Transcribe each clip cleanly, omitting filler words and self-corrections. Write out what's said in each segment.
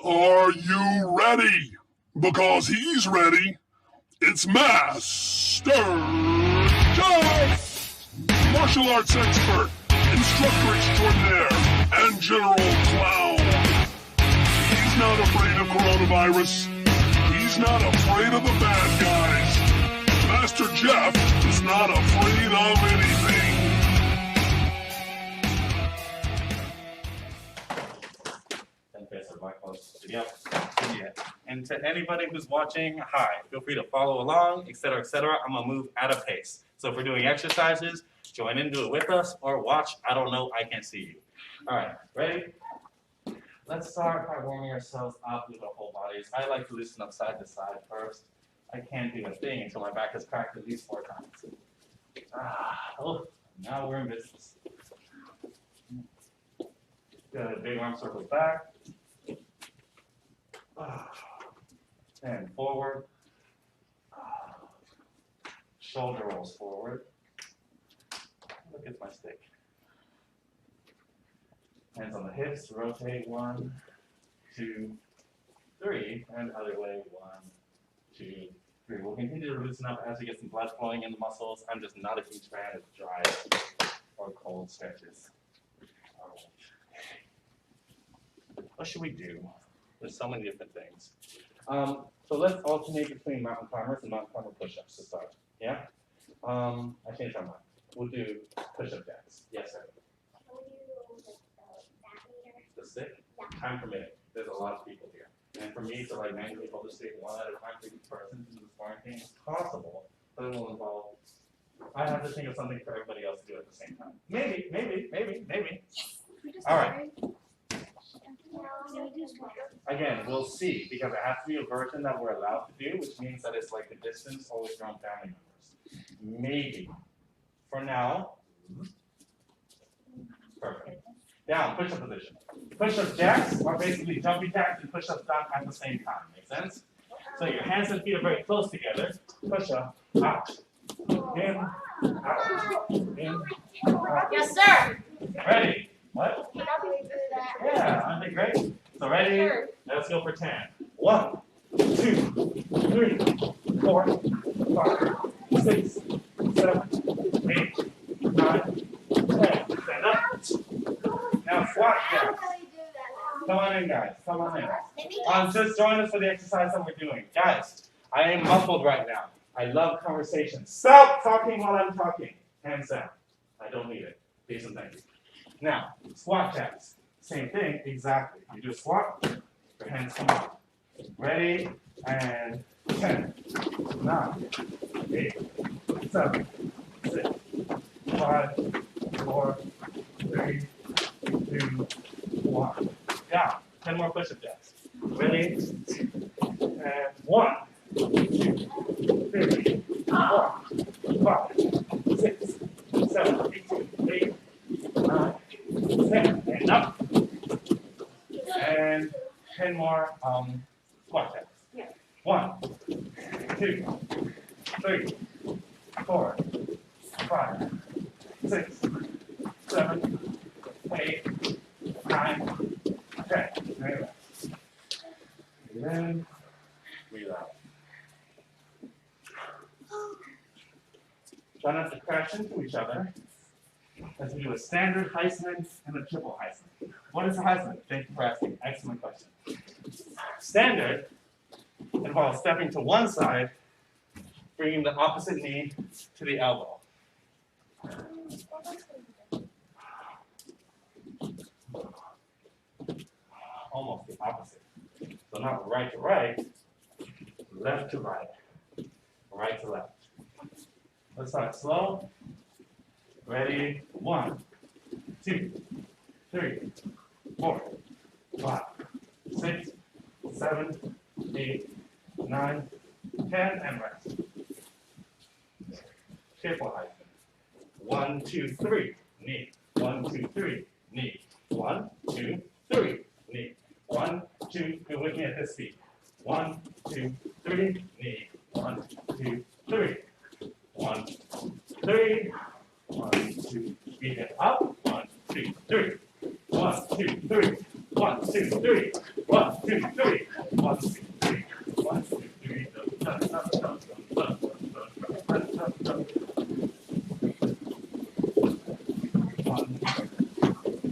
Are you ready? Because he's ready. It's Master Jeff! Martial arts expert, instructor extraordinaire, and general clown. He's not afraid of coronavirus. He's not afraid of the bad guys. Master Jeff is not afraid of anything. And to anybody who's watching, hi. Feel free to follow along, etc., etc. I'm gonna move at a pace. So if we're doing exercises, join in, do it with us, or watch. I don't know. I can't see you. All right, ready? Let's start by warming ourselves up with our whole bodies. I like to loosen up side to side first. I can't do a thing until my back is cracked at least 4 times. Now we're in business. Good, big arm circles back. And forward. Shoulder rolls forward. Look at my stick. Hands on the hips, rotate 1, 2, 3, and other way 1, 2, 3. We'll continue to loosen up as we get some blood flowing in the muscles. I'm just not a huge fan of dry or cold stretches. All right. What should we do? There's so many different things. So let's alternate between mountain climbers and mountain climber push-ups to start. Yeah? I changed my mind. We'll do push-up jacks. Yes, sir. The stick? Yeah. Time permitting. There's a lot of people here. And for me to like manually hold the stick one at a time for each person to do this quarantine is possible, but it will involve, I have to think of something for everybody else to do at the same time. Maybe. All right. Again, we'll see, because it has to be a version that we're allowed to do, which means that it's like the distance or with your own family members. Maybe. For now, perfect. Down, push-up position. Push-up jacks are basically jumping jacks and push-ups done at the same time. Make sense? So your hands and feet are very close together. Push-up, out. In, out. In, out. Yes, sir. Ready? What? Can I do that? Yeah, aren't they great? So ready? Sure. Let's go for 10. 1, 2, 3, 4, 5, 6, 7, 8, 9, 10. Stand up. Now squat jacks. Come on in, guys. Come on in. Just join us for the exercise that we're doing. Guys, I am muffled right now. I love conversation. Stop talking while I'm talking. Hands down. I don't need it. Please and thank you. Now, squat jacks. Same thing, exactly. You do a squat, your hands come up. Ready, and 10, 9, 8, 7, 6, 5, 4, 3, 2, 1. Down. 10 more push-up jacks. Ready, and 1, 2, 3, 4, 5, 6, 7, 8, 9, 10, and up. And 10 more squat jacks. Yeah. 1, 2, 3, 4, 5, 6, 7, 8, 9, 10. Very well. And then relax. Try not to crash into each other as we do a standard Heisman and a triple Heisman. What is a Heisman? Thank you for asking. Excellent question. Standard involves stepping to one side, bringing the opposite knee to the elbow. Almost the opposite. So not right to right, left to right, right to left. Let's start slow. Ready? 1, 2, 3, 4, 5, 6, 7, 8, 9, 10, and rest. Triple Heisman. 1, 2, 3, knee. 1, 2, 3, knee. 1, 2, 3, knee. 1, 2, go with me at this speed. 1, 2, 3, knee. 1, 2, 3. 1, 3. 1, 2, speed it up. 1, 2, 3. 1, 2, 3. 1, 2, 3. 1, 2, 3. 1, 2, 3. 1, 2, 3.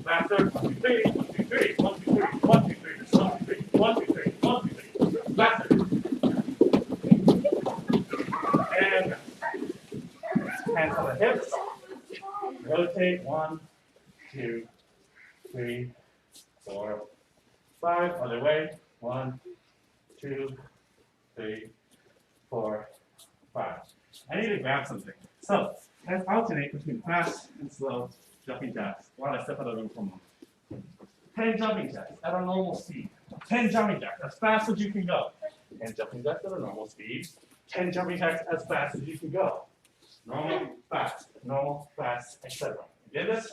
Faster. 1, 2, 3. 1, 2, 3. 1, 2, 3. 1, 2, 3. 1, 2, 3. 1, 2, 3. 1, 2, 3. Faster. And hands on the hips. Rotate. 1, 2, 3, 4, 5. Other way. 1, 2, 3, 4, 5. I need to grab something. So let's alternate between fast and slow jumping jacks while I step out of the room for a moment. 10 jumping jacks at a normal speed. 10 jumping jacks as fast as you can go. 10 jumping jacks at a normal speed. 10 jumping jacks as fast as you can go. Normal, fast, etc. You get this?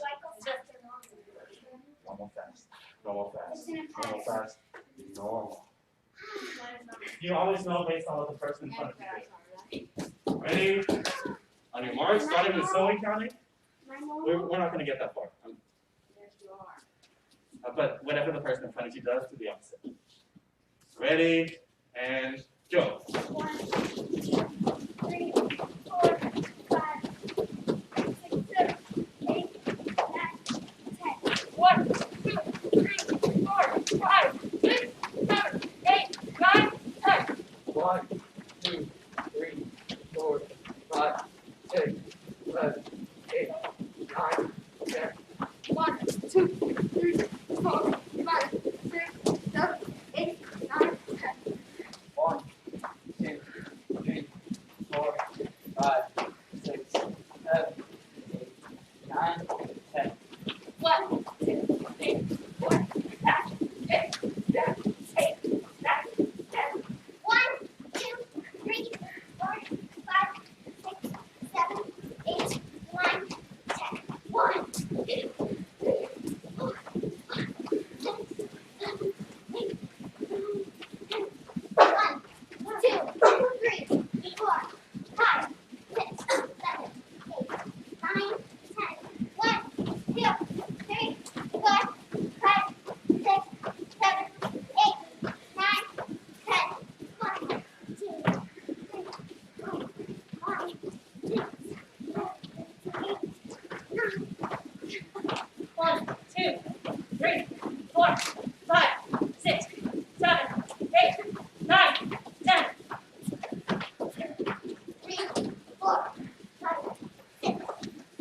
Normal, fast, normal, fast, normal, fast, normal. You always know based on what the person in front of you did. Ready? On your mark, starting with slowly counting. We're not going to get that far. But whatever the person in front of you does, do the opposite. Ready? And go. 1, 2, 3, 4, 5, 6, 7, 8, 9, 10. 1, 2, 3, 4, 5, 6, 7, 8, 9, 10. 1, 2, 3, 4, 5, 6, 7, 8, 9, 10. 1, 2, 3, 4, 5, 6, 7, 8, 9, 10. 1, 2, 3, 4, 5, 6, 7, 8, 9, 10. 1, 2, 3, 4, 5, 6, 7, 8, 9, 10. 1, 2, 3, 4, 5, 6, 7, 8, 9, 10. 1, 2, 3, 4, 5, 6, 7, 8, 9, 10. 1, 2, 3, 4, 5, 6, 7, 8, 9, 10. 1, 2, 3, 4, 5, 6, 7, 8, 9, 10. 1, 2, 3, 4, 5, 6, 7, 8, 9, 3, 4, 5, 6,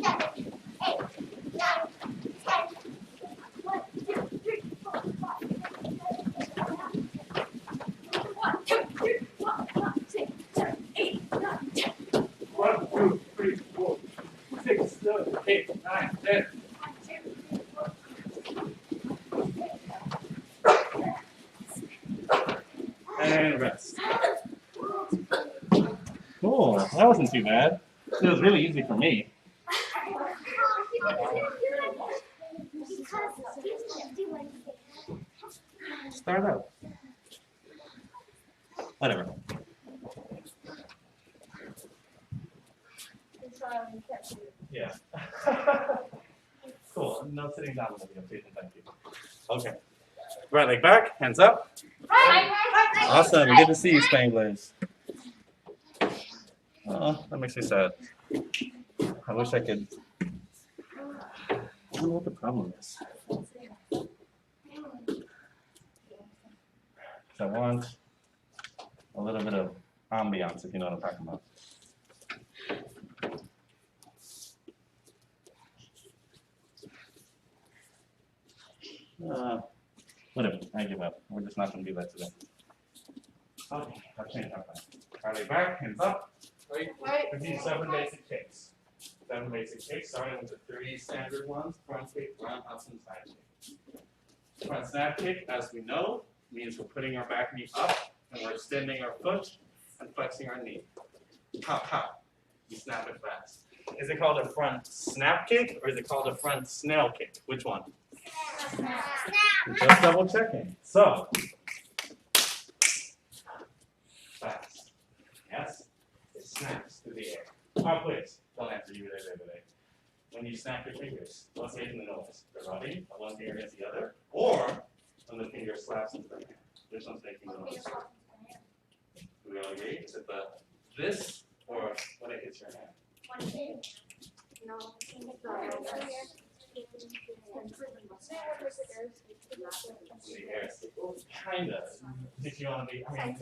7, 8, 9, 10. 1, 2, 3, 4, 5, 6, 7, 8, 9, 10. 1, 2, 3, 4, 5, 6, 7, 8, 9, 10. 1, 2, 3, 4, 6, 7, 8, 9, 10. 1, 2, 3, 4, 5, 6, 7, 8. And rest. Cool. That wasn't too bad. It was really easy for me. Start out. Whatever. Yeah. Cool. No sitting down with the video. Thank you. Okay. Right leg back, hands up. Awesome. Good to see you, Spanglers. Oh, that makes me sad. I wish I could. I don't know what the problem is. I want a little bit of ambiance, if you know what I'm talking about. Whatever, I give up. We're just not going to do that today. Okay, I'll change our plan. All right, back, hands up. We do 7 basic kicks. 7 basic kicks, starting with the 3 standard ones: front kick, front, up, and side kick. Front snap kick, as we know, means we're putting our back knee up and we're extending our foot and flexing our knee. Hop, hop. You snap it fast. Is it called a front snap kick or is it called a front snail kick? Which one? Just double checking. So, fast. Yes? It snaps through the air. Oh, please. Don't answer you today. When you snap your fingers, what's making the noise? The rubbing of one finger against the other, or when the finger slaps into the hand? Which one's making the noise? Do we all agree? Is it this or when it hits your hand? The air. Kind of. If you want to be, I mean,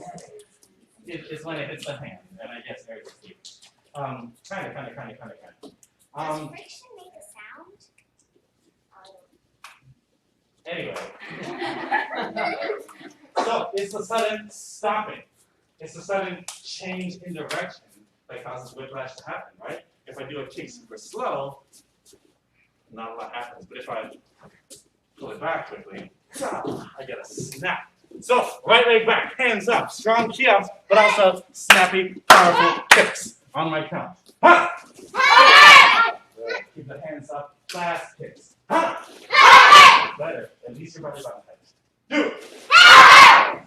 it's when it hits the hand, and I guess air is the kind of. Does friction make a sound? Anyway. So it's the sudden stopping. It's the sudden change in direction that causes whiplash to happen, right? If I do a kick super slow, not a lot happens. But if I pull it back quickly, I get a snap. So right leg back, hands up, strong key up, but also snappy, powerful kicks on my count. Ha! Keep the hands up, fast kicks. Ha! Better. At least your body button height. Do it.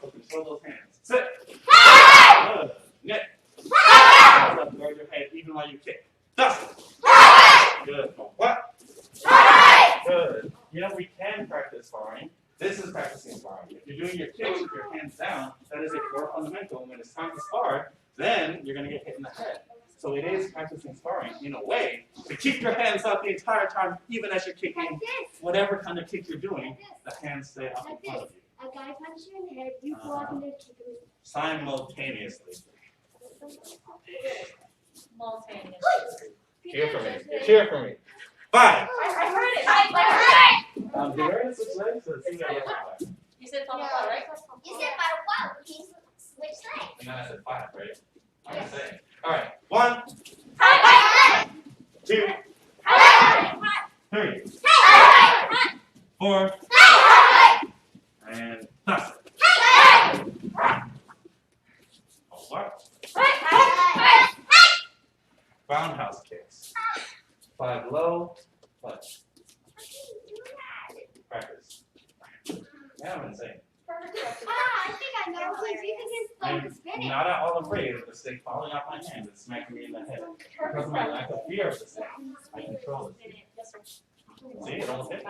So control those hands. Sit. Good. Knit. Hands up, guard your head even while you kick. Dust. Good. What? Good. You know, we can practice sparring. This is practicing sparring. If you're doing your kicks with your hands down, that is a core fundamental. And when it's time to spar, then you're going to get hit in the head. So it is practicing sparring in a way to keep your hands up the entire time, even as you're kicking. Whatever kind of kick you're doing, the hands stay up in front of you. A guy punches you in the head, you go up and then kick him. Simultaneously. Simultaneously. Cheer for me. Cheer for me. 5. I heard it. I heard it. Did Aaron switch legs? So it seems like You said follow what, right? You said by what? He switched legs. and then I said 5, right? I'm just saying. All right. 1, 2, 3, 4, and toss it. Oh, what? Roundhouse kicks. 5 low, touch. Practice. Yeah, I'm insane. I think I know. Please, you can just I'm not at all afraid of the stick falling off my hand and smacking me in the head. Because of my lack of fear of the stick, I control it. See, it almost hit.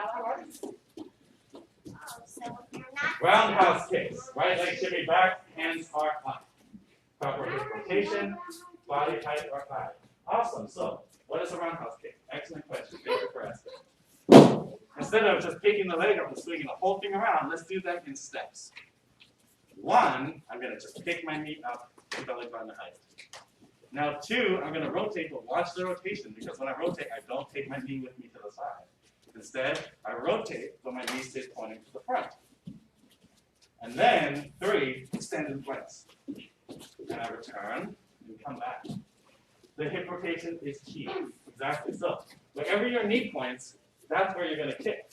Roundhouse kicks. Right leg shimmy back, hands are up. Proper hip rotation, body height or high. Awesome. So, what is a roundhouse kick? Excellent question. Thank you for asking. Instead of just picking the leg up and swinging the whole thing around, let's do that in steps. 1, I'm going to just pick my knee up to belly button height. Now 2, I'm going to rotate, but watch the rotation, because when I rotate, I don't take my knee with me to the side. Instead, I rotate, but my knee stays pointing to the front. And then 3, extended planks. And I return and come back. The hip rotation is key. Exactly. So, wherever your knee points, that's where you're going to kick.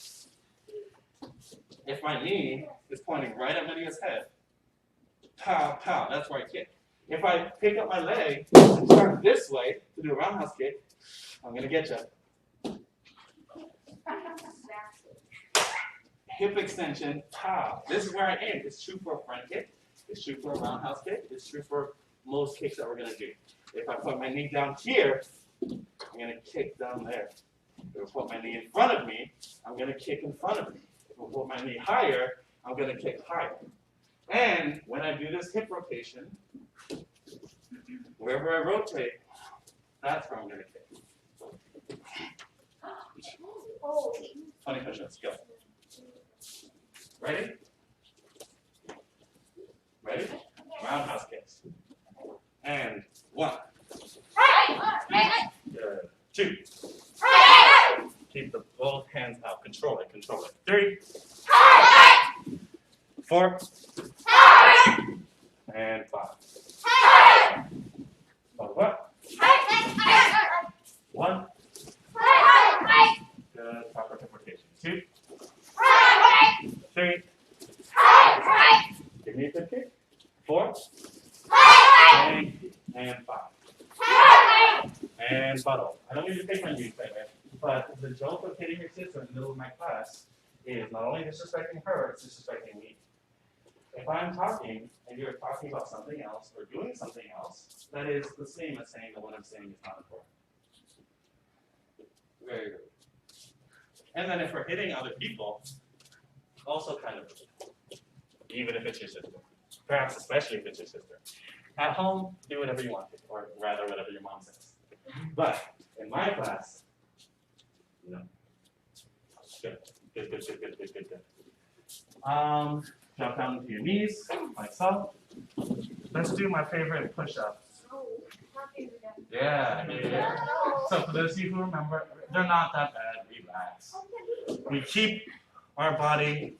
If my knee is pointing right at Lydia's head, pow, pow, that's where I kick. If I pick up my leg and turn this way to do a roundhouse kick, I'm going to get you. Hip extension, pow. This is where I aim. It's true for a front kick. It's true for a roundhouse kick. It's true for most kicks that we're going to do. If I put my knee down here, I'm going to kick down there. If I put my knee in front of me, I'm going to kick in front of me. If I put my knee higher, I'm going to kick higher. And when I do this hip rotation, wherever I rotate, that's where I'm going to kick. 20 push-ups, go. Ready? Ready? Roundhouse kicks. And 1. Good. 2. Keep the both hands out. Control it. Control it. 3. 4. And 5. What? 1. Good. Proper hip rotation. 2. 3. Give me a good kick. 4. And 5. And bottle. I don't need to take my knees right there, but the joke of hitting your sister in the middle of my class is not only disrespecting her, it's disrespecting me. If I'm talking and you're talking about something else or doing something else, that is the same as saying that what I'm saying is not important. Very rude. And then if we're hitting other people, also kind of rude. even if it's your sister. Perhaps especially if it's your sister. At home, do whatever you want to, or rather whatever your mom says. But in my class, no. Good. Drop down to your knees, like so. Let's do my favorite push-ups. Yeah. So for those of you who remember, they're not that bad. Relax. We keep our body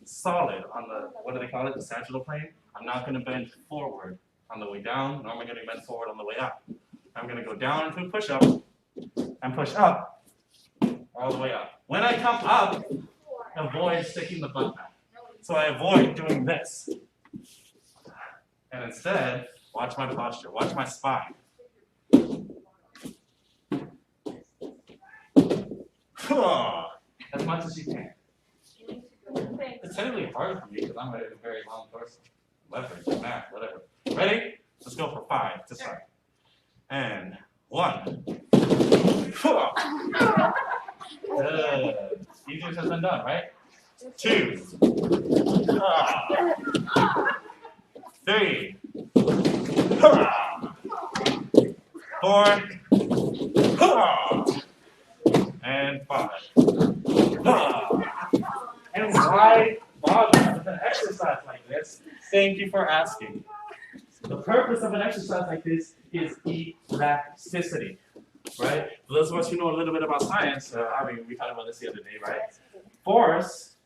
solid on the, what do they call it, the sagittal plane. I'm not going to bend forward on the way down, nor am I going to bend forward on the way up. I'm going to go down into a push-up and push up all the way up. When I come up, avoid sticking the butt back. So I avoid doing this. And instead, watch my posture, watch my spine. As much as you can. It's technically harder for me because I'm a very long person. Leverage, math, whatever. Ready? Let's go for 5 to start. And 1. Good. Easier said than done, right? 2. 3. 4. And 5. And why bother with an exercise like this? Thank you for asking. The purpose of an exercise like this is elasticity, right? For those of us who know a little bit about science, we talked about this the other day, right? Force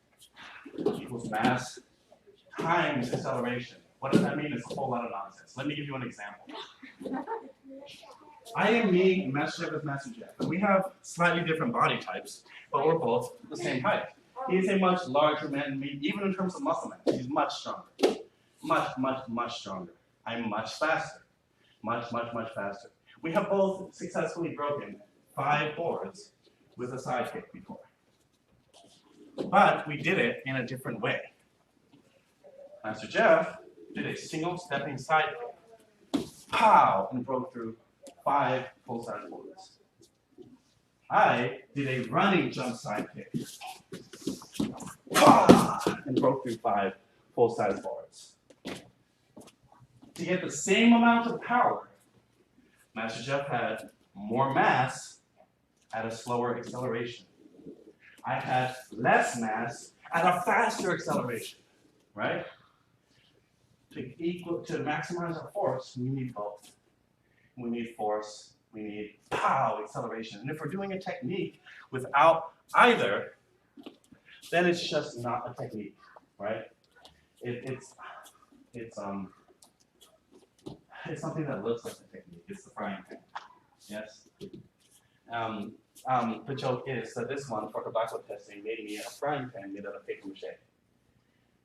equals mass times acceleration. What does that mean? It's a whole lot of nonsense. Let me give you an example. I am me, and Master Jeff is Master Jeff. And we have slightly different body types, but we're both the same height. He's a much larger man than me, even in terms of muscle mass. He's much stronger. Much stronger. I'm much faster. Much faster. We have both successfully broken 5 boards with a side kick before. But we did it in a different way. Master Jeff did a single stepping side kick. Pow! And broke through 5 full-size boards. I did a running jump side kick. And broke through 5 full-size boards. To get the same amount of power, Master Jeff had more mass at a slower acceleration. I had less mass at a faster acceleration, right? To maximize our force, we need both. We need force, we need pow, acceleration. And if we're doing a technique without either, then it's just not a technique, right? It's something that looks like a technique. It's the frying pan. Yes? The joke is that this one, for tobacco testing, made me a frying pan made out of paper mache.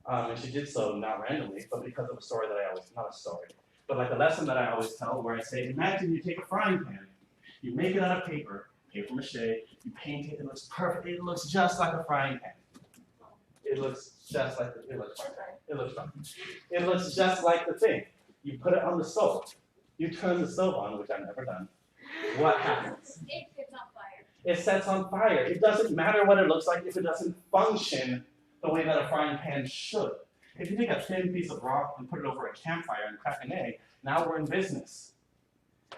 And she did so not randomly, but because of a story that I always, not a story, but like a lesson that I always tell where I say, imagine you take a frying pan, you make it out of paper mache, you paint it, it looks perfect, it looks just like a frying pan. It looks just like it looks fine. It looks just like the thing. You put it on the stove. You turn the stove on, which I've never done. What happens? It sets on fire. It sets on fire. It doesn't matter what it looks like if it doesn't function the way that a frying pan should. If you take a thin piece of rock and put it over a campfire and crack an egg, now we're in business.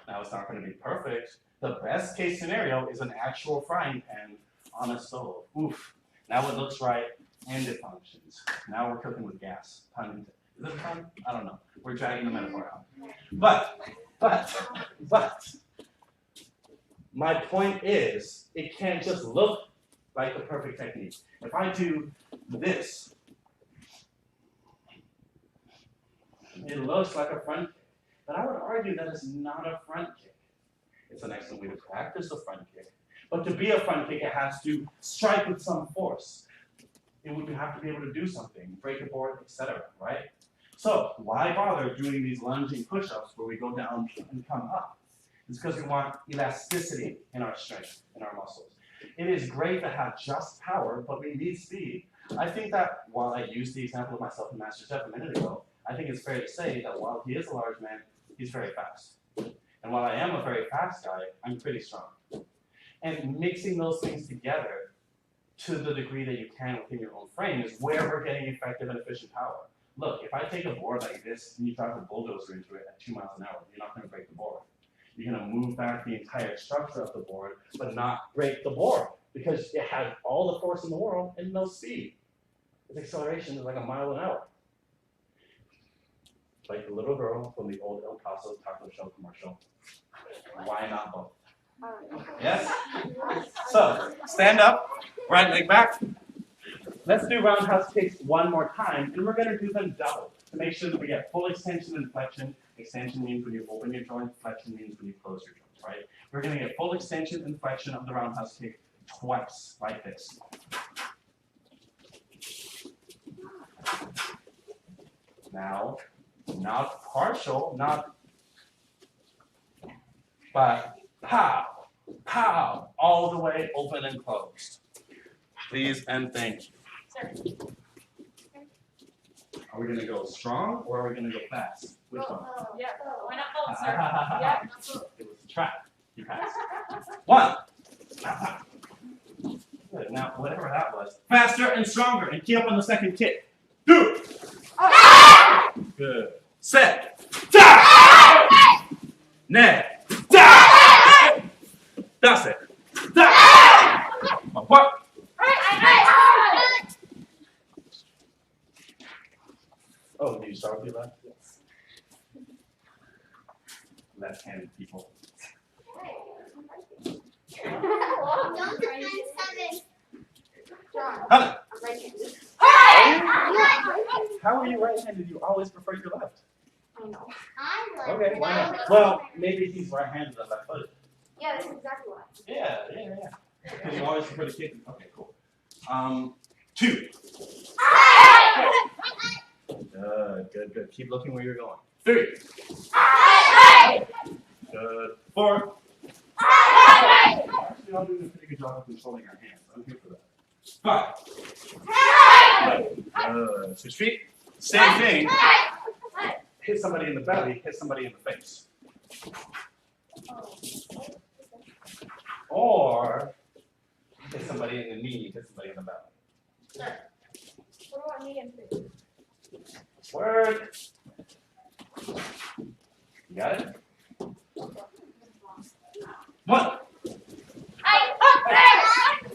Now it's not going to be perfect. The best case scenario is an actual frying pan on a stove. Oof. Now it looks right and it functions. Now we're cooking with gas. Pun. Is it a pun? I don't know. We're dragging the metaphor out. But, my point is, it can't just look like the perfect technique. If I do this, it looks like a front kick. But I would argue that it's not a front kick. It's an excellent way to practice a front kick. But to be a front kick, it has to strike with some force. It would have to be able to do something, break a board, etc., right? So why bother doing these lunging push-ups where we go down and come up? It's because we want elasticity in our strength, in our muscles. It is great to have just power, but we need speed. I think that while I used the example of myself and Master Jeff a minute ago, I think it's fair to say that while he is a large man, he's very fast. And while I am a very fast guy, I'm pretty strong. And mixing those things together to the degree that you can within your own frame is where we're getting effective and efficient power. look, if I take a board like this and you drive a bulldozer into it at 2 miles an hour, you're not going to break the board. You're going to move back the entire structure of the board, but not break the board because it has all the force in the world and no speed. Its acceleration is like a mile an hour. Like the little girl from the old El Paso taco shell commercial. Why not both? Yes? So, stand up, right leg back. Let's do roundhouse kicks one more time, and we're going to do them double to make sure that we get full extension and flexion. Extension means when you open your joint, flexion means when you close your joints, right? We're going to get full extension and flexion of the roundhouse kick twice, like this. Now, not partial, but pow, pow, all the way open and closed. Please and thank you. Sir. Are we going to go strong or are we going to go fast? Which one? Yeah. Why not both, sir? Yeah. It was a trap. You passed. 1. Good. Now, whatever that was, faster and stronger, and keep up on the second kick. 2. Good. Set. Da! Net. Da! That's it. Da! Apart. Oh, do you start with your left? Yes. Left-handed people. Don't defend 7. Hannah, I'm right-handed. how are you right-handed? You always prefer your left. I know. I'm right. Okay, why not? Well, maybe he's right-handed and left-footed. Yeah, that's exactly why. Yeah. Because you always prefer to kick. Okay, cool. 2. Good. Keep looking where you're going. 3. Good. 4. Actually, y'all doing a pretty good job of controlling our hands. I'm here for that. 5. Good. Switch feet. Same thing. Hit somebody in the belly, hit somebody in the face. Or hit somebody in the knee, hit somebody in the belly. Sir. What about me and 3? Work. You got it? 1.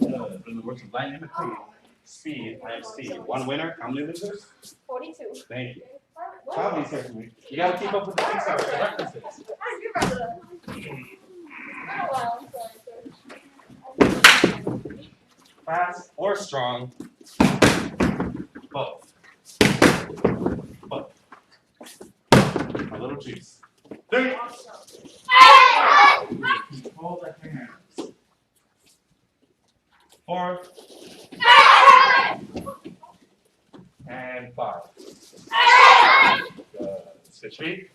Good. In the words of dynamic speed, I have speed. 1 winner. How many losers? 42. Thank you. Bobby's here for me. You gotta keep up with the things the references. You're better. Oh, well, I'm sorry, sir. Fast or strong. Both. A little juice. 3. Hold the hands. 4. And 5. Good. Switch feet.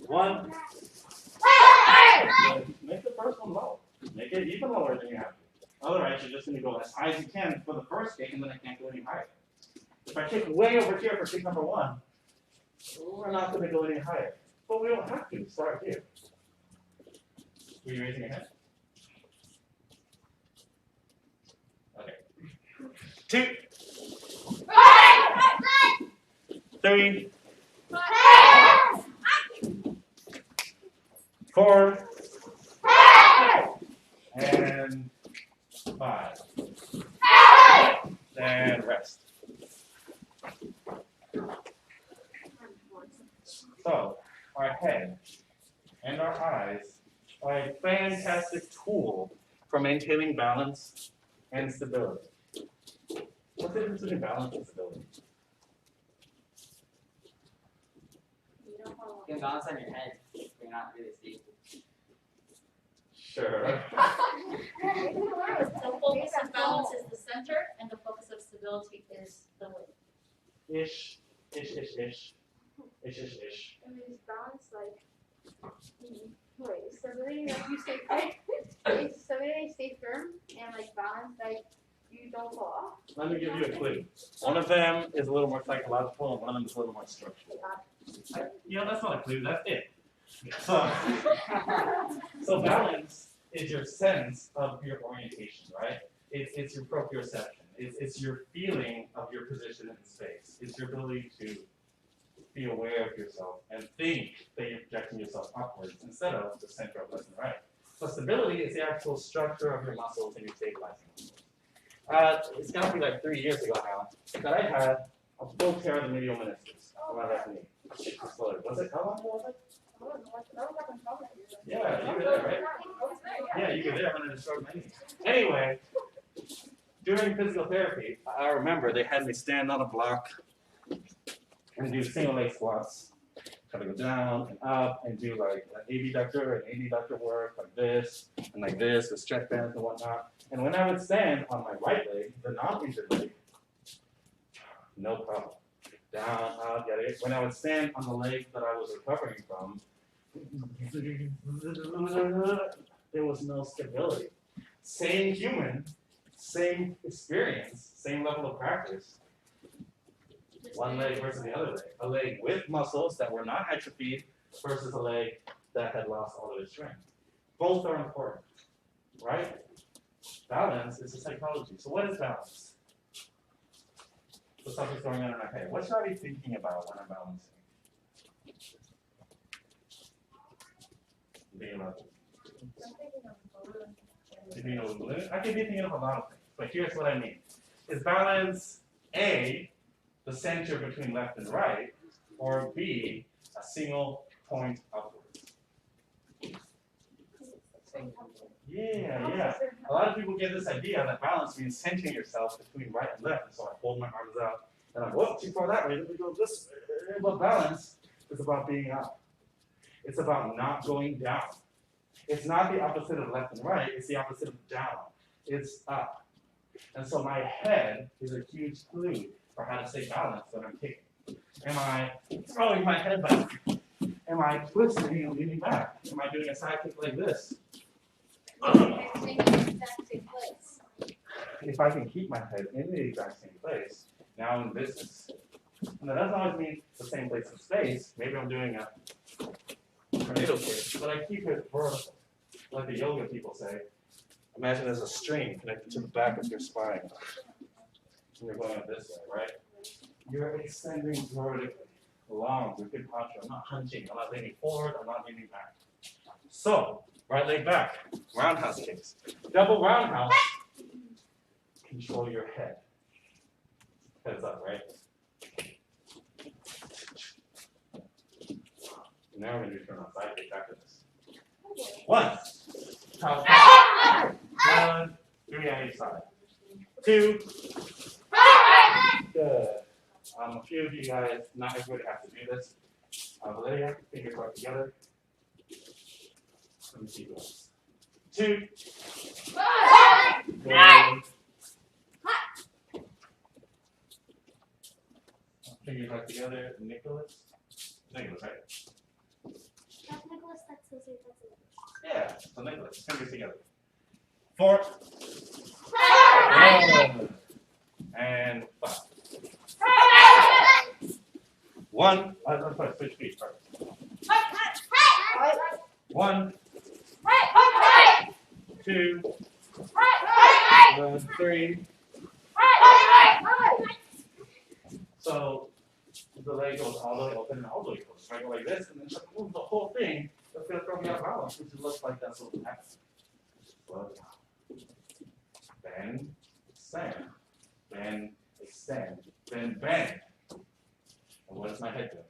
1. Good. Make the first one low. Make it even lower than you have to. Otherwise, you're just going to go as high as you can for the first kick, and then I can't go any higher. If I kick way over here for kick number 1, we're not going to go any higher. But we don't have to start here. Were you raising your hand? Okay. 2. 3. 4. And 5. And rest. So, our head and our eyes are a fantastic tool for maintaining balance and stability. What's the difference between balance and stability? You can balance on your head, but you're not really stable. Sure. The focus of balance is the center, and the focus of stability is the width. Ish. I mean, it's balance, like, wait, stability, like, you stay firm, stability, stay firm, and, like, balance, like, you don't fall off. Let me give you a clue. One of them is a little more psychological, and one of them is a little more structural. You know, that's not a clue, that's it. So balance is your sense of your orientation, right? It's your proprioception. It's your feeling of your position in space. It's your ability to be aware of yourself and think that you're projecting yourself upwards instead of the center of left and right. So stability is the actual structure of your muscles and your stabilizing muscles. It's gonna be like 3 years ago now that I had a full tear of the medial meniscus on my left knee. It exploded. Was it? How long ago was it? Yeah, you were there, right? Yeah, you were there when I destroyed my knee. Anyway, during physical therapy, I remember they had me stand on a block and do single leg squats. Try to go down and up and do like an abductor and adductor work like this and like this with stretch bands and whatnot. And when I would stand on my right leg, the non-injured leg, no problem. Down, up, get it. When I would stand on the leg that I was recovering from, there was no stability. Same human, same experience, same level of practice. One leg versus the other leg. A leg with muscles that were not atrophied versus a leg that had lost all of its strength. Both are important, right? Balance is a psychology. So what is balance? So something's going on in my head. What should I be thinking about when I'm balancing? Being a balloon. I could be thinking of a lot of things, but here's what I mean. Is balance A, the center between left and right, or B, a single point upwards? Yeah. A lot of people get this idea that balance means centering yourself between right and left. And so I hold my arms out and I'm, whoop, too far that way. Let me go this way. But balance is about being up. It's about not going down. It's not the opposite of left and right. It's the opposite of down. It's up. And so my head is a huge clue for how to stay balanced when I'm kicking. Am I throwing my head back? Am I twisting and leaning back? Am I doing a side kick like this? If I can keep my head in the exact same place, now I'm in business. And that doesn't always mean the same place in space. Maybe I'm doing a tornado kick, but I keep it vertical. Like the yoga people say, imagine there's a string connected to the back of your spine. And you're going up this way, right? You're extending vertically along with good posture. I'm not hunching. I'm not leaning forward. I'm not leaning back. So, right leg back. Roundhouse kicks. Double roundhouse. Control your head. Heads up, right? Now we're going to turn on side kick after this. 1. Count. 1, 3 on each side. 2. Good. A few of you guys, not everybody has to do this. But there you have fingers right together. Let me see this. 2. Good. Fingers right together. Nicholas, right? That's Nicholas, that's Sensei, that's it. Yeah, so Nicholas, fingers together. 4. And 5. 1. Let's switch feet first. 1, 2, 3. So the leg goes all the way open and all the way closed. I go like this, and then just move the whole thing. That's going to throw me out of balance, which looks like that's what happens. Slow down. Bend, extend. Bend, extend. Then bend. And what is my head doing?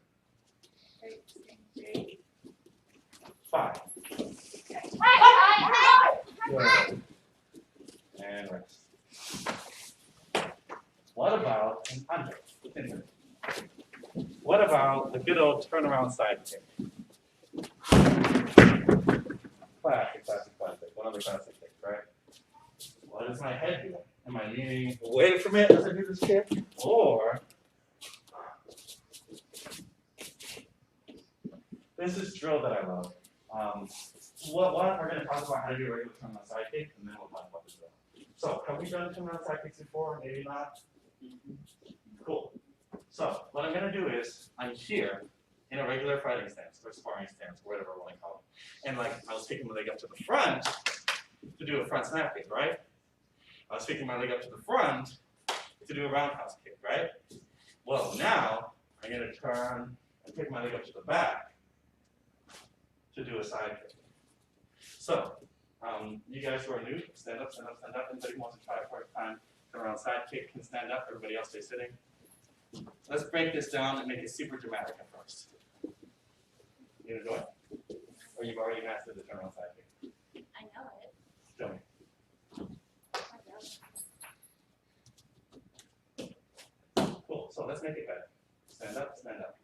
5. Good. And rest. What about an under? What about the good old turnaround side kick? Classic. One of the classic kicks, right? What is my head doing? Am I leaning away from it as I do this kick? Or this is drill that I love. We're going to talk about how to do a regular turnaround side kick, and then we'll talk about the drill. So, have we done turnaround side kicks before? Maybe not. Cool. So, what I'm going to do is, I'm here in a regular fighting stance, or sparring stance, or whatever I want to call it. And like, I was taking my leg up to the front to do a front snap kick, right? I was taking my leg up to the front to do a roundhouse kick, right? Well, now I'm going to turn and pick my leg up to the back to do a side kick. So, you guys who are new, stand up, stand up, stand up. Anybody who wants to try it first time, turn around side kick can stand up. Everybody else stay sitting. Let's break this down and make it super dramatic at first. You gonna do it? Or you've already mastered the turn around side kick? I know it. Show me. Cool, so let's make it better. Stand up, stand up.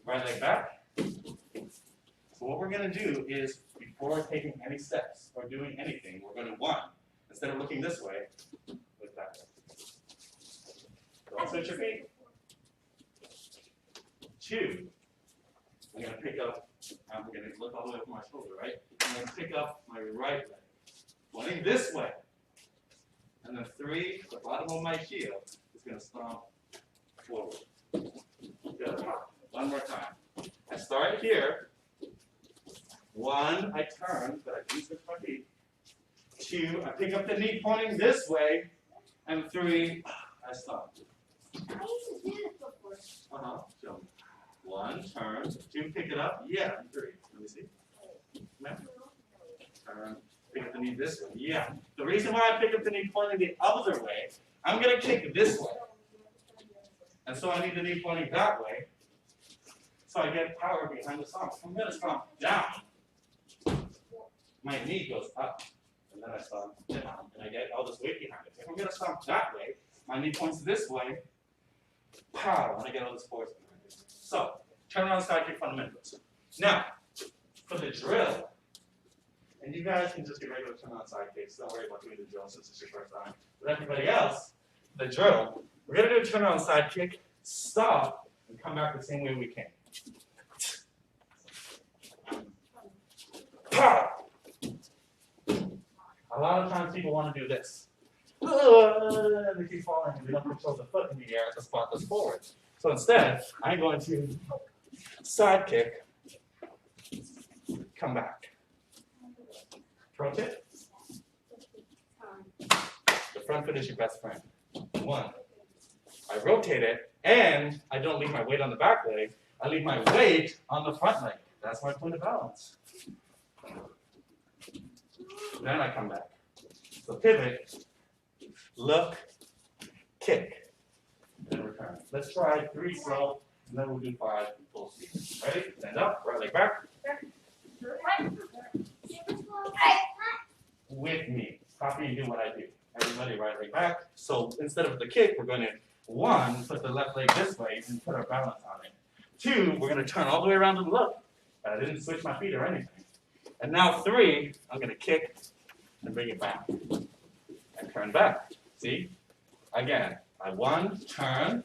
Right leg back. So what we're gonna do is, before taking any steps or doing anything, we're gonna, one, instead of looking this way, look that way. Don't switch your feet. Two, I'm gonna pick up, I'm gonna look all the way up my shoulder, right? I'm gonna pick up my right leg, pointing this way. And then three, the bottom of my heel is gonna stomp forward. Good. One more time. I start here. One, I turn, but I do switch my feet. Two, I pick up the knee pointing this way. And three, I stop. I used to do this before. So one, turn. Two, pick it up. Yeah. And three. Let me see. Turn. Pick up the knee this way. Yeah. The reason why I pick up the knee pointing the other way, I'm going to kick this way. And so I need the knee pointing that way. So I get power behind the stomp. I'm going to stomp down. My knee goes up. And then I stomp down. And I get all this weight behind it. If I'm going to stomp that way, my knee points this way. Pow. And I get all this force behind it. So, turn around side kick fundamentals. Now, for the drill, and you guys can just do regular turn around side kicks. Don't worry about doing the drill since it's your first time. But everybody else, the drill, we're going to do a turn around side kick, stop, and come back the same way we came. Pow! A lot of times people want to do this. They keep falling and they don't control the foot in the air at the spot that's forward. So instead, I'm going to side kick, come back. Rotate. The front foot is your best friend. One. I rotate it, and I don't leave my weight on the back leg. I leave my weight on the front leg. That's my point of balance. Then I come back. So pivot, look, kick, and return. Let's try 3 slow, and then we'll do 5 full speed. Ready? Stand up, right leg back. With me. Copy and do what I do. Everybody right leg back. So instead of the kick, we're going to, 1, put the left leg this way and put our balance on it. 2, we're going to turn all the way around and look. I didn't switch my feet or anything. And now 3, I'm going to kick and bring it back. And turn back. See? Again, I 1, turn.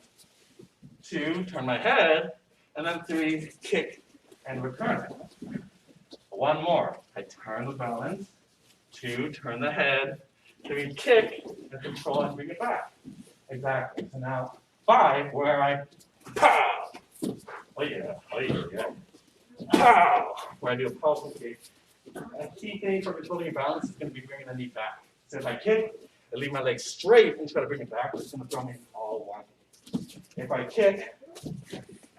2, turn my head. And then 3, kick and return it. 1 more. I turn the balance. 2, turn the head. 3, kick and control and bring it back. Exactly. So now 5, where I pow. Oh yeah. Oh yeah. Yeah. Pow. Where I do a powerful kick. A key thing for controlling your balance is going to be bringing the knee back. So if I kick, I leave my leg straight and try to bring it back. It's going to throw me all wonky. If I kick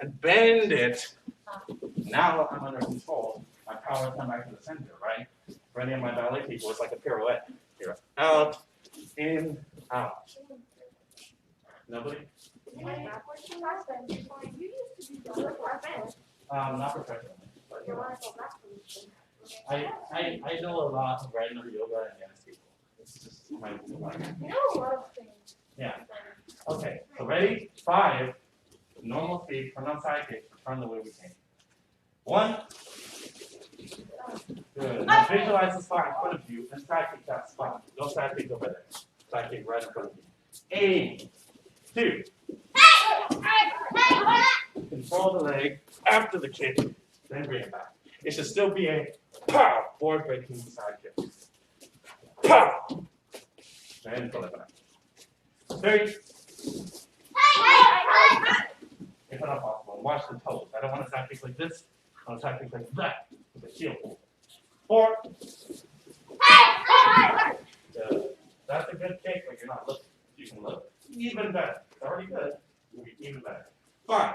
and bend it, now I'm under control. My power come back to the center, right? For any of my ballet people, it's like a pirouette. Here, out, in, out. Nobody? Not Not professionally. But, I know a lot of regular yoga and dance people. It's just my You know a lot of things. yeah. Okay, so ready? 5. Normal speed, turn on side kick, turn the way we came. 1. Good. Now visualize the spot in front of you and side kick that spot. Don't side kick over there. Side kick right in front of you. 8, 2. Control the leg after the kick, then bring it back. It should still be a pow, forward breaking side kick. Pow! Then pull it back. 3. If not possible, watch the toes. I don't want to side kick like this. I want to side kick like that with a heel pull. 4. Good. That's a good kick, but you're not looking. You can look. Even better. It's already good. It'll be even better. 5.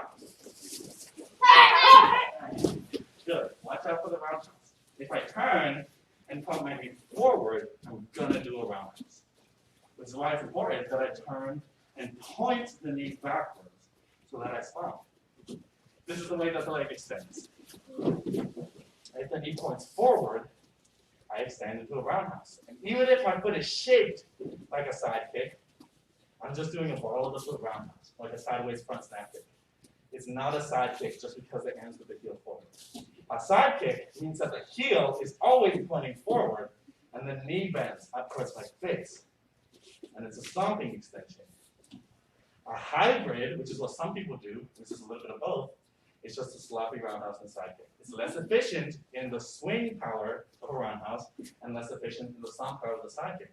Good. Watch out for the roundhouse. If I turn and put my knee forward, I'm gonna do a roundhouse. Which is why it's important that I turn and point the knee backwards so that I smile. This is the way that the leg extends. If the knee points forward, I extend into a roundhouse. And even if my foot is shaped like a side kick, I'm just doing a ball of the foot roundhouse, like a sideways front snap kick. It's not a side kick just because it ends with the heel forward. A side kick means that the heel is always pointing forward and the knee bends up towards my face. And it's a stomping extension. A hybrid, which is what some people do, which is a little bit of both, is just a sloppy roundhouse and side kick. It's less efficient in the swing power of a roundhouse and less efficient in the stomp power of the side kick.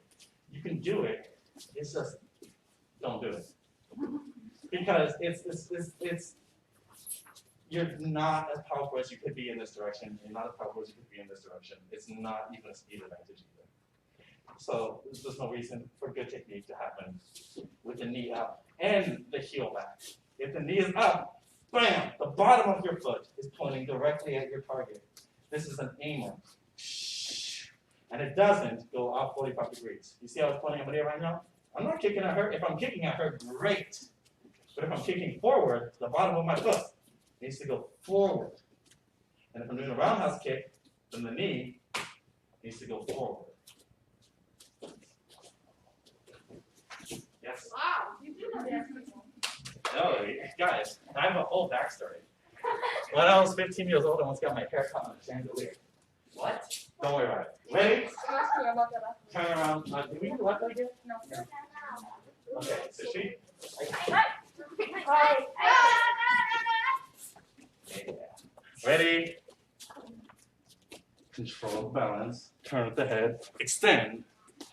You can do it, it's just don't do it. Because you're not as powerful as you could be in this direction. You're not as powerful as you could be in this direction. It's not even a speed advantage either. So there's no reason for good technique to happen with the knee up and the heel back. If the knee is up, bam, the bottom of your foot is pointing directly at your target. This is an aimer. And it doesn't go off 45 degrees. You see how it's pointing at Maria right now? I'm not kicking at her. If I'm kicking at her, great. But if I'm kicking forward, the bottom of my foot needs to go forward. And if I'm doing a roundhouse kick, then the knee needs to go forward. Yes? Wow, you do know that. No, guys, I have a whole backstory. When I was 15 years old, I once got my hair cut on a chandelier. What? Don't worry about it. Ready? Ask me about that. Turn around. Did we do left leg yet? No. Okay, so she. Yeah. Ready? Control balance. Turn with the head. Extend.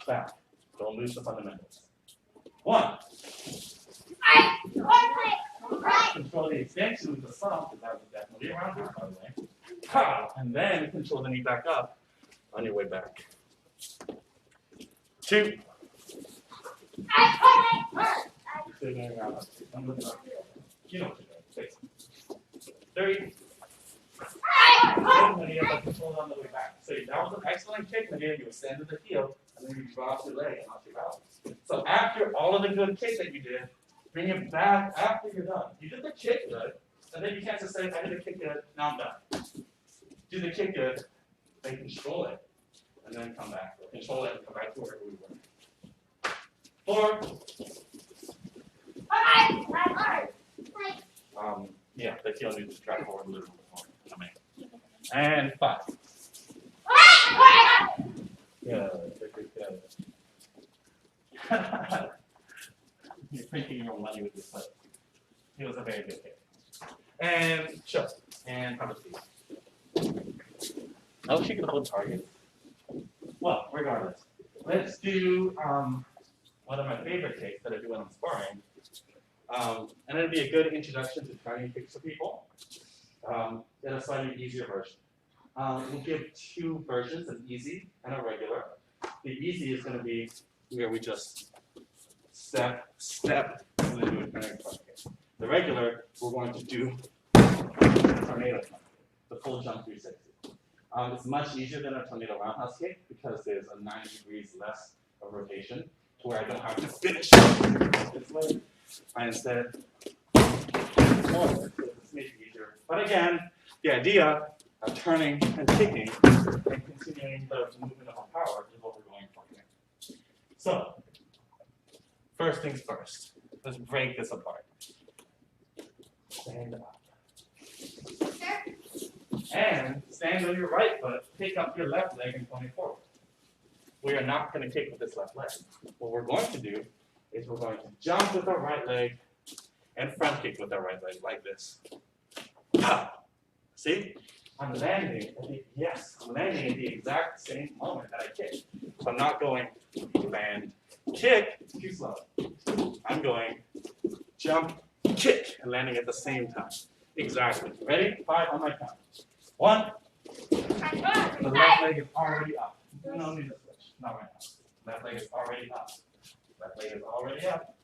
Back. Don't lose the fundamentals. 1. Control the extension with the thumb, because that was definitely around here, by the way. Ha! And then control the knee back up on your way back. 2. You know what you're doing. 3. Control on the way back. So that was an excellent kick, Nadia. You extended the heel, and then you drop your leg and off your balance. So after all of the good kick that you did, bring it back after you're done. You did the kick good, and then you can't just say, I did the kick good, now I'm done. Do the kick good, then control it, and then come back. Control it and come back to wherever we were. 4. Yeah, the heel needs to track forward a little bit more. And 5. Good. You're printing your own money with this foot. It was a very good kick. And show. And cover speed. Oh, she can hold target. Well, regardless. Let's do one of my favorite kicks that I do when I'm sparring. And it'll be a good introduction to trying kicks for people. In a slightly easier version. We'll give 2 versions, an easy and a regular. The easy is going to be where we just step, and then do a turning front kick. The regular, we're going to do a tornado kick, the full jump 360. It's much easier than a tornado roundhouse kick because there's a 90 degrees less of rotation to where I don't have to finish this way. I instead forward, so it's made it easier. But again, the idea of turning and kicking and continuing the movement of our power is what we're going for here. So, first things first. Let's break this apart. Stand up. And stand on your right foot, pick up your left leg and point it forward. We are not going to kick with this left leg. What we're going to do is we're going to jump with our right leg and front kick with our right leg like this. See? I'm landing at the exact same moment that I kick. So I'm not going land, kick, too slow. I'm going jump, kick, and landing at the same time. Exactly. Ready? 5 on my count. 1. The left leg is already up. No need to switch. Not right now. Left leg is already up. Left leg is already up.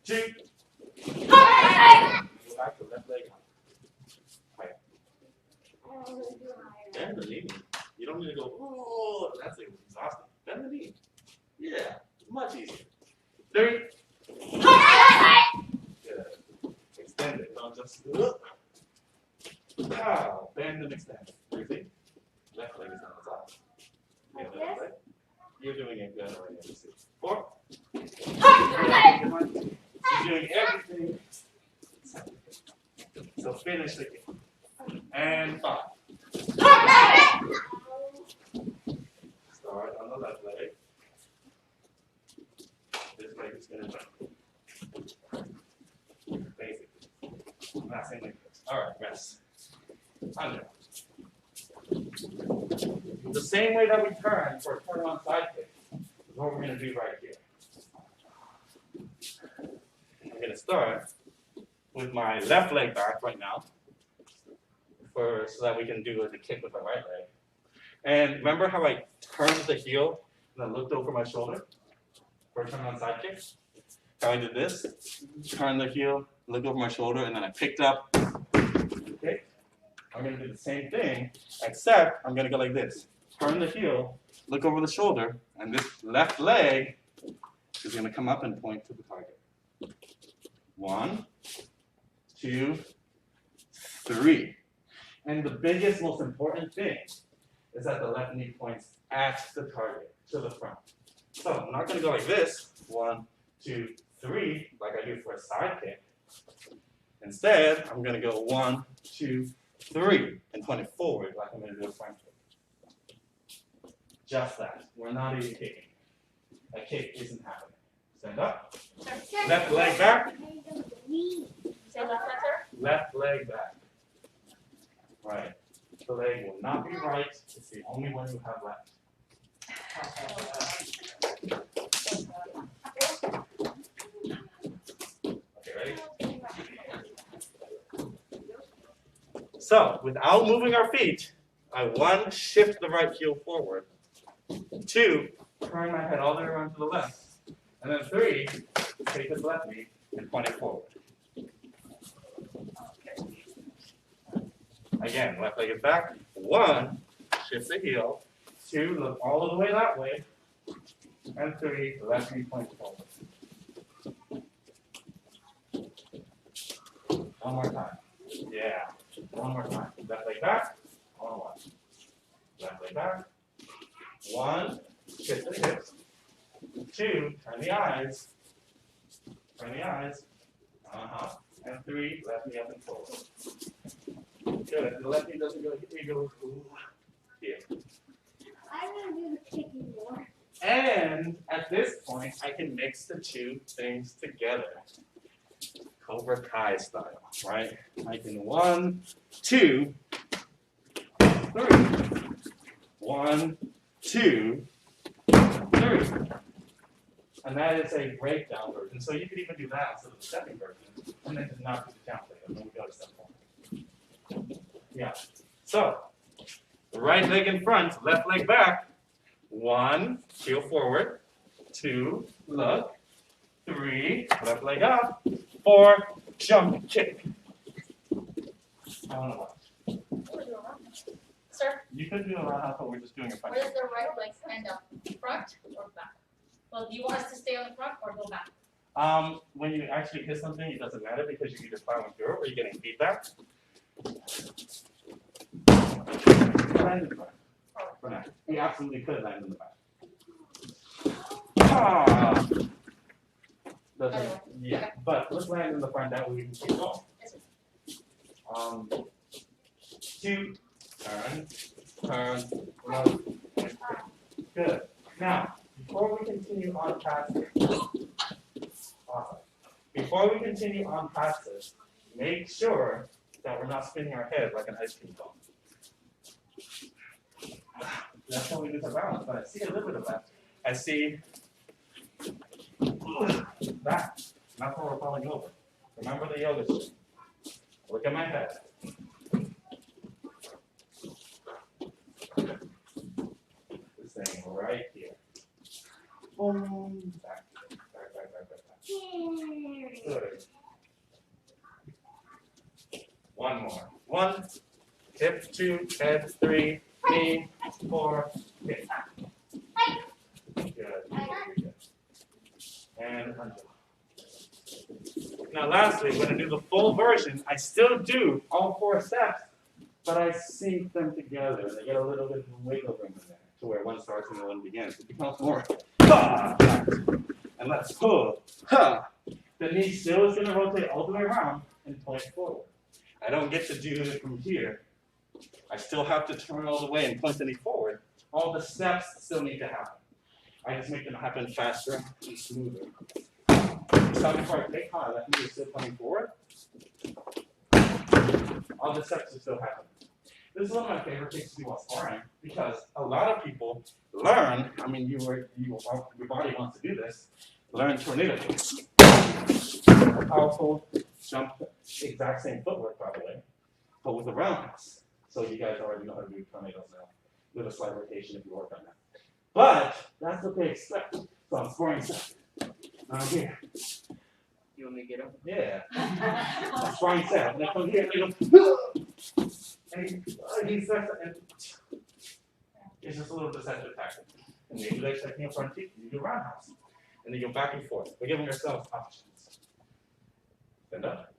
2. Go back to left leg up. Higher. Bend the knee. You don't need to go, oh, that's exhausting. Bend the knee. Yeah, much easier. 3. Good. Extend it. Don't just, bend and extend. 3. Left leg is on the top. The other leg. You're doing it good already. 4. You're doing everything. So finish the game. And 5. Start on the left leg. This leg is going to jump. Basically. Not saying like this. All right, rest. Under. The same way that we turn for a turn on side kick is what we're going to do right here. I'm going to start with my left leg back right now, so that we can do the kick with my right leg. And remember how I turned the heel and then looked over my shoulder for a turn on side kick? How I did this, turn the heel, look over my shoulder, and then I picked up. Okay. I'm going to do the same thing, except I'm going to go like this. Turn the heel, look over the shoulder, and this left leg is going to come up and point to the target. 1, 2, 3. And the biggest, most important thing is that the left knee points at the target, to the front. So I'm not going to go like this, 1, 2, 3, like I do for a side kick. Instead, I'm going to go 1, 2, 3, and point it forward like I'm going to do a front kick. Just that. We're not even kicking. A kick isn't happening. Stand up. Left leg back. Say left center. Left leg back. Right. The leg will not be right. It's the only one you have left. Okay, ready? So, without moving our feet, I 1, shift the right heel forward. 2, turn my head all the way around to the left. And then 3, take this left knee and point it forward. Again, left leg is back. 1, shift the heel. 2, look all the way that way. And 3, left knee point forward. One more time. Yeah. One more time. Left leg back. On 1. Left leg back. 1, shift the hips. 2, turn the eyes. Turn the eyes. And 3, left knee up and forward. Good. The left knee doesn't go here. You go here. I'm gonna do the kicking more. And at this point, I can mix the 2 things together. Cobra Kai style, right? I can 1, 2, 3. 1, 2, 3. And that is a breakdown version. So you could even do that instead of the stepping version, and then just not do the down thing, and then we go to step 1. Yeah. So, right leg in front, left leg back. 1, heel forward. 2, look. 3, left leg up. 4, jump kick. I don't know what. Sir, You could do a roundhouse, but we're just doing a front where kick. does the right leg stand up? Front or back? Well, do you want us to stay on the front or go back? When you actually hit something, it doesn't matter because you either plowing through it or you're getting feedback. Land in the front. For now. You absolutely could land in the back. Doesn't, yeah, but let's land in the front, that way we can keep going. 2, turn, left, and good. Now, before we continue on past this, awesome. Before we continue on past this, make sure that we're not spinning our head like an ice cream cone. That's how we do the balance, but I see a little bit of that. I see that. That's where we're falling over. Remember the yoga string. Look at my head. This thing right here. Boom. Back, back, back, back, back, back. Good. One more. 1, hip, 2, head, 3, knee, 4, hip. Good. And undo. Now lastly, we're going to do the full version. I still do all 4 steps, but I sync them together. They get a little bit of wiggle room in there to where one starts and one begins. It becomes more ha, and let's pull. Ha. The knee still is going to rotate all the way around and point forward. I don't get to do it from here. I still have to turn all the way and point the knee forward. All the steps still need to happen. I just make them happen faster and smoother. So before I take high, that knee is still coming forward. All the steps are still happening. This is one of my favorite things to do while sparring because a lot of people learn, I mean, your body wants to do this, learn tornado kicks. Powerful jump, exact same footwork, by the way, but with a roundhouse. So you guys already know how to do tornadoes now, with a slight rotation if you work on that. But that's what they expect. So I'm scoring stuff. Now here. You want me to get him? Yeah. I'm scoring set. And I come here and they go, and he starts and it's just a little deceptive tactic. And maybe they're checking up front feet, you do roundhouse. And then you go back and forth. We're giving ourselves options. Stand up.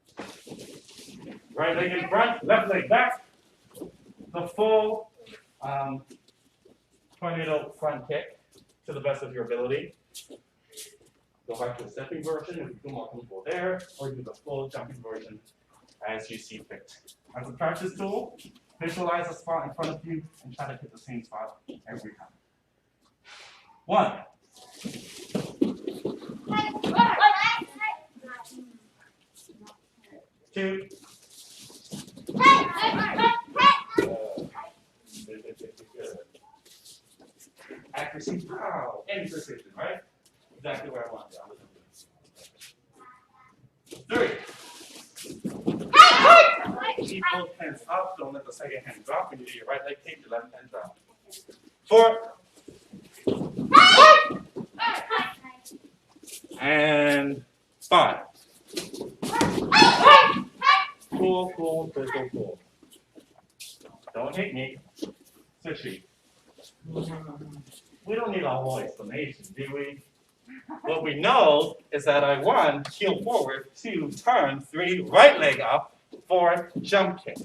Right leg in front, left leg back. The full tornado front kick to the best of your ability. Go back to the stepping version if you feel more comfortable there, or do the full jumping version as you see fit. As a practice tool, visualize a spot in front of you and try to hit the same spot every time. 1. 2. Accuracy, wow, and precision, right? Exactly where I want to go. 3. Keep both hands up, don't let the second hand drop. When you do your right leg kick, your left hand drop. 4. And 5. Cool. Don't hit me. Switchy. We don't need a whole explanation, do we? What we know is that I 1, heel forward, 2, turn, 3, right leg up, 4, jump kick.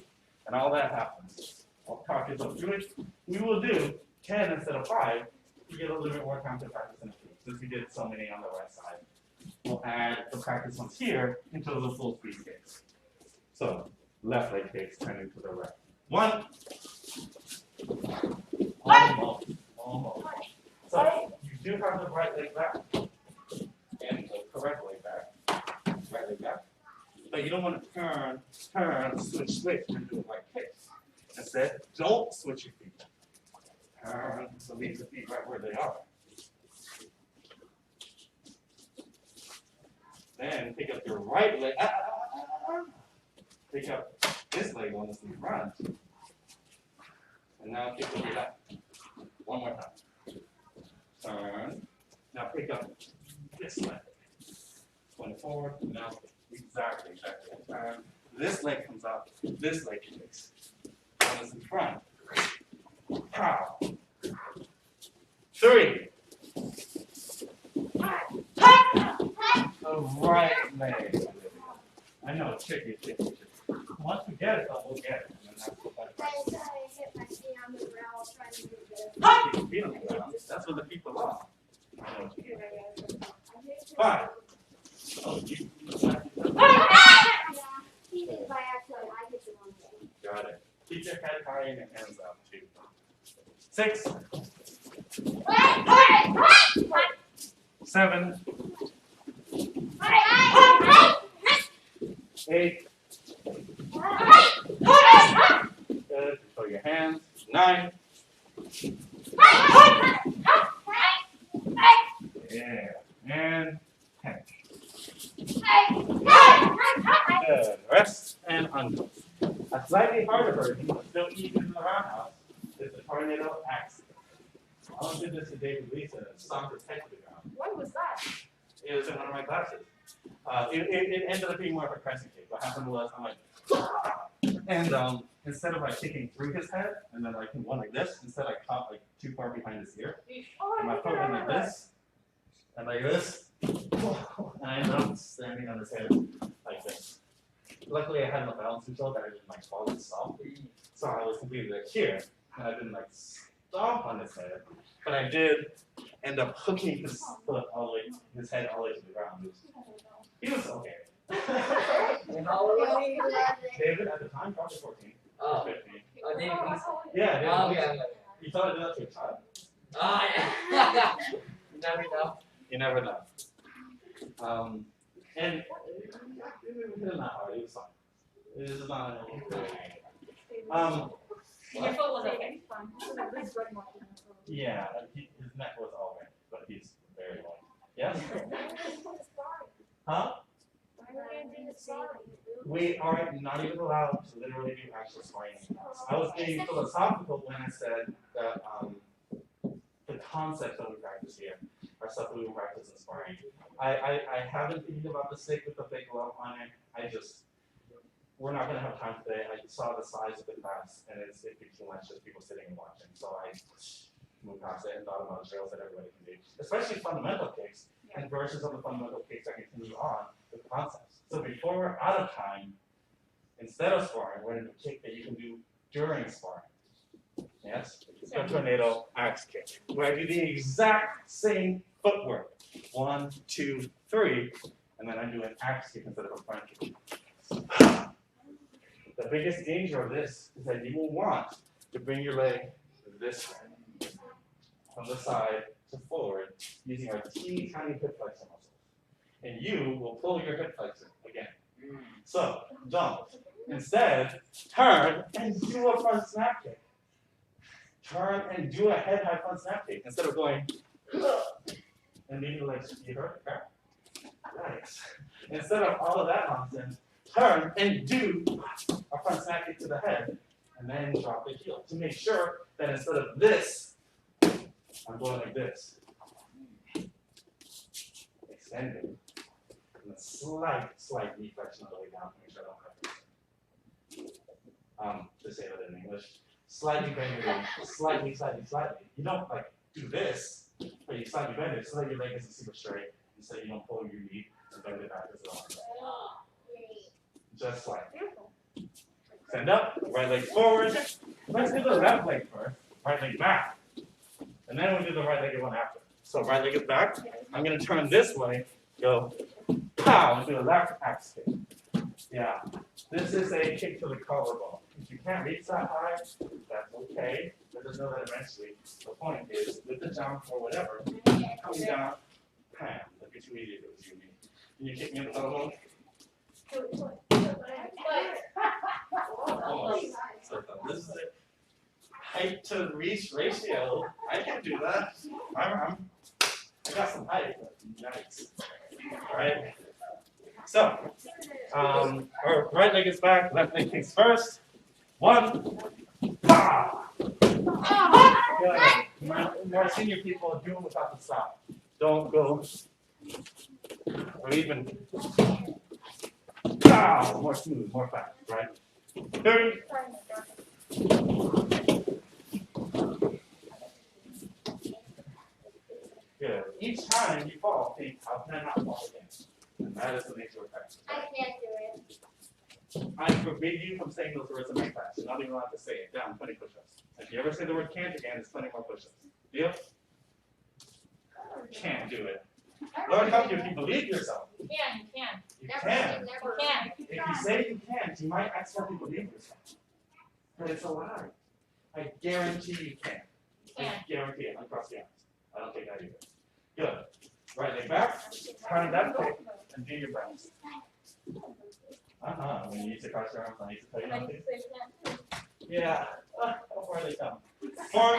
And all that happens. I'll talk you through it. We will do 10 instead of 5 to get a little bit more time to practice in the feet. Since we did so many on the right side, we'll add the practice ones here into the full speed kicks. So, left leg kicks turning to the right. 1. Almost. So, you do have the right leg back and the correct leg back. Right leg back. But you don't want to turn, switch, and do it like kicks. Instead, don't switch your feet. Turn, so leave the feet right where they are. Then pick up your right leg. Pick up this leg on this knee front. And now pick up your left. One more time. Turn. Now pick up this leg. Going forward. Now exactly. Turn. This leg comes out. This leg kicks. On this in front. Pow. 3. The right leg. I know it's tricky. Once we get it, we'll get it. And then that's what that's what the people love. 5. Oh, you. Got it. Keep your head high and your hands up too. 6. 7. 8. Good. Show your hands. 9. Yeah. And 10. Good. Rest and undo. A slightly harder version, but still even in the roundhouse, is the tornado axe. I did this to David Lisa and stomped his head to the ground. When was that? It was in one of my classes. It ended up being more of a crescent kick. What happened was I'm like, and instead of like kicking through his head and then like one like this, instead I caught like too far behind his ear. And my foot went like this, and like this, and I ended up standing on his head like this. Luckily, I had enough balance control that I didn't like fall softly, so I was completely like here, and I didn't like stomp on his head, but I did end up hooking his foot all the way, his head all the way to the ground. He was okay. And how old was he? David at the time probably 14 or Oh. 15. Oh, David, he's. Yeah, David. Oh, okay. You thought I did that to a child? Ah, yeah. You never know. You never know. And it was not hard. It was fine. It was not. Your foot was okay. Yeah, his neck was all red, but he's very long. Yes? Huh? We are not even allowed to literally do actual sparring in class. I was being philosophical when I said that the concepts that we practice here are stuff that we will practice in sparring. I haven't thinking about the stick with the big glove on it. We're not going to have time today. I saw the size of the class, and it'd be too much just people sitting and watching. So I moved past it and thought about drills that everybody can do, especially fundamental kicks and versions of the fundamental kicks that continue on with concepts. So before we're out of time, instead of sparring, we're going to do a kick that you can do during sparring. Yes? The tornado axe kick, where I do the exact same footwork. 1, 2, 3, and then I do an axe kick instead of a front kick. The biggest danger of this is that you will want to bring your leg this way, from the side to forward, using our teeny tiny hip flexor muscles. And you will pull your hip flexor again. So, don't. Instead, turn and do a front snap kick. Turn and do a head high front snap kick instead of going and leaving your legs. You heard it, right? Nice. Instead of all of that nonsense, turn and do a front snap kick to the head and then drop the heel to make sure that instead of this, I'm going like this. Extending. And a slight deflection on the way down to make sure I don't have to. To say that in English. Slightly bend your leg. Slightly. You don't like do this, but you slightly bend it so that your leg isn't super straight, and so you don't pull your knee and bend it back as well. Just like. Stand up, right leg forward. Let's do the left leg first. Right leg back. And then we'll do the right legged one after. So right leg is back. I'm going to turn this way, go pow, and do a left axe kick. Yeah. This is a kick to the collarbone. If you can't reach that high, that's okay. But just know that eventually the point is with the jump or whatever, coming down, bam. That'd be too easy if it was you. Can you kick me in the collarbone? So this is it. Height to reach ratio. I can't do that. I got some height. Yikes. Alright. So, our right leg is back, left leg kicks first. 1. Ah! Good. More senior people do it without the stop. Don't go. Or even. Ah! More smooth, more fast, right? 3. Good. Each time you fall, think, how can I not fall again? And that is the nature of practice. I can't do it. I forbid you from saying those words in my class. You're not even allowed to say it. Down, 20 push-ups. If you ever say the word can't again, it's 20 more push-ups. Deal? Can't do it. Lord help you if you believe yourself. You can. You can. You can. If you say you can't, you might accidentally believe yourself. But it's a lie. I guarantee you can. I guarantee it. Uncross the arms. I don't think I do it. Good. Right leg back. Turn that quick and do your best. When you use to cross your arms, I need to tell you nothing. Yeah. Before they come. 4.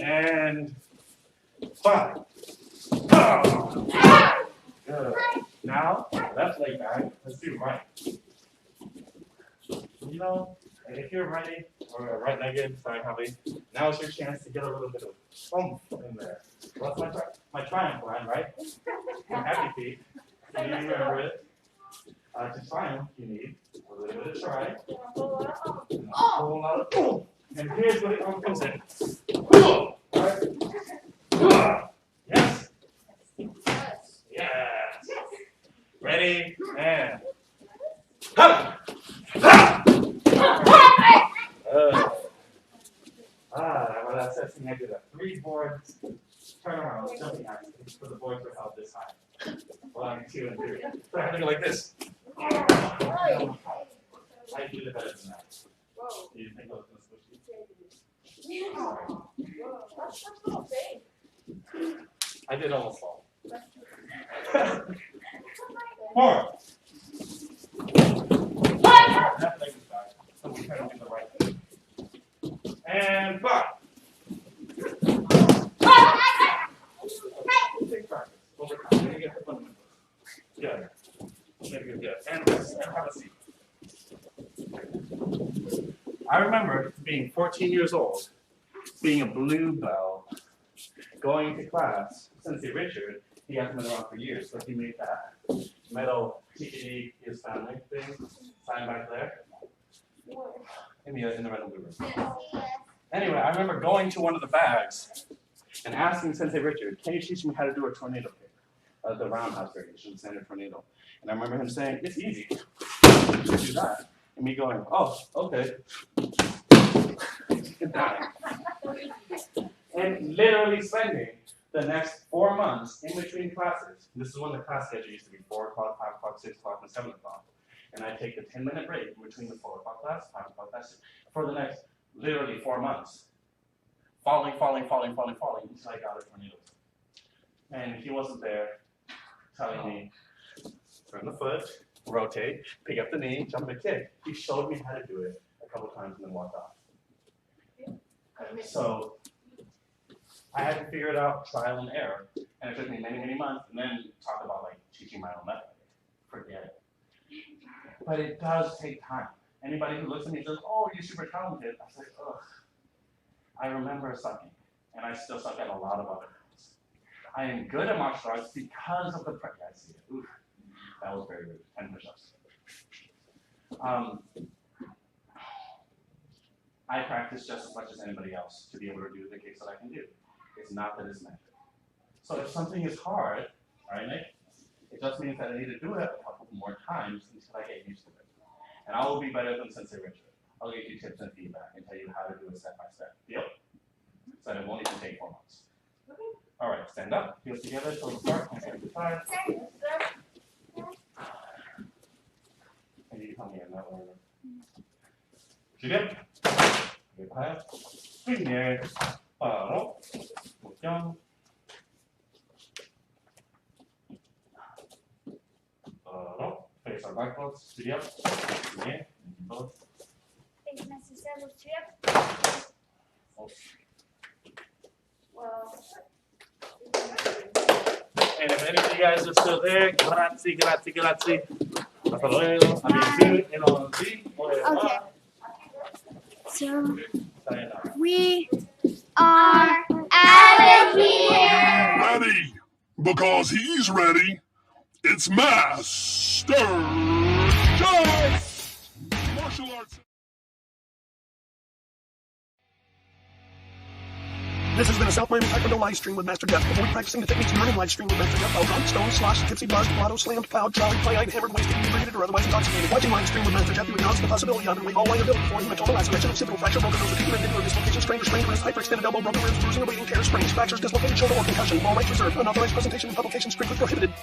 And 5. Oh. Good. Now, left leg back. Let's do right. You know, if you're righty or right-legged, sorry, Javi, Now it's your chance to get a little bit of oomph in there. Well, that's my triumph line, right? And happy feet. Do you remember it? To triumph, you need a little bit of try. And a whole lot of oomph. And here's what it comes in. Alright. Yes. Yes. Ready and ha! Ha! Well, that's it. I did a 3 boards turnaround jumping accident for the boards were held this high. 1, 2, and 3. So I have to go like this. I do the better than that. You didn't think I was going to switch you? I did almost all. 4. That leg is back. So we kind of do the right thing. And 5. Take practice. Over time. Maybe get the fundamentals. Yeah. Maybe good. And have a seat. I remember being 14 years old, being a blue belt, going to class. Sensei Richard, he hasn't been around for years, but he made that metal TPD his family thing, sign back there. In the red and blue room. Anyway, I remember going to one of the bags and asking Sensei Richard, can you teach me how to do a tornado kick? The roundhouse variation, standard tornado. And I remember him saying, it's easy. Just do that. And me going, oh, okay. And literally spending the next 4 months in between classes. This is when the class schedule used to be 4 o'clock, 5 o'clock, 6 o'clock, and 7 o'clock. And I take the 10-minute break in between the 4 o'clock class, 5 o'clock class, for the next literally 4 months. Falling until I got a tornado. And he wasn't there telling me, turn the foot, rotate, pick up the knee, jump and kick. He showed me how to do it a couple times and then walked off. So I had to figure it out, trial and error. And it took me many, many months, and then talk about like teaching my own method. Forget it. But it does take time. Anybody who looks at me and says, oh, you're super talented, I say, ugh. I remember sucking, and I still suck at a lot of other things. I am good at martial arts because of the practice. I see it. Oof. That was very rude. 10 push-ups. I practice just as much as anybody else to be able to do the kicks that I can do. It's not that it's meant. So if something is hard, all right, Nick, it just means that I need to do it a couple more times until I get used to it. And I will be better than Sensei Richard. I'll give you tips and feedback and tell you how to do it step by step. Deal? So it won't even take 4 months. All right, stand up, heels together, toes apart, hands at the side. And you come here in that order. Sigue. Prepare. Primeiro. Parou. Botão. Parou. Face our backwards. Sigue. Sigue. Both. It's necessary to And if any of you guys are still there, grazie, grazie, grazie. Hasta luego. Okay. So we are out of here. Ready, because he's ready. It's Master Just Martial Arts. This has been a South Miami Taekwondo live stream with Master Jeff. Avoid practicing the techniques not in live stream with Master Jeff. While drunk, stoned, sloshed, tipsy, buzzed, blotto, slammed, plowed, jolly, play-eyed, hammered, wasted, inebriated, or otherwise intoxicated. Watching live stream with Master Jeff, you acknowledge the possibility of underweight, all liability for hematoma, laceration, occipital fracture, broken nose, acute mandibular dislocation, strained or sprained wrist, hyperextended elbow, broken ribs, bruising or bleeding, tears, sprains, fractures, dislocated shoulder, or concussion. All rights reserved. Unauthorized presentation and publication strictly prohibited.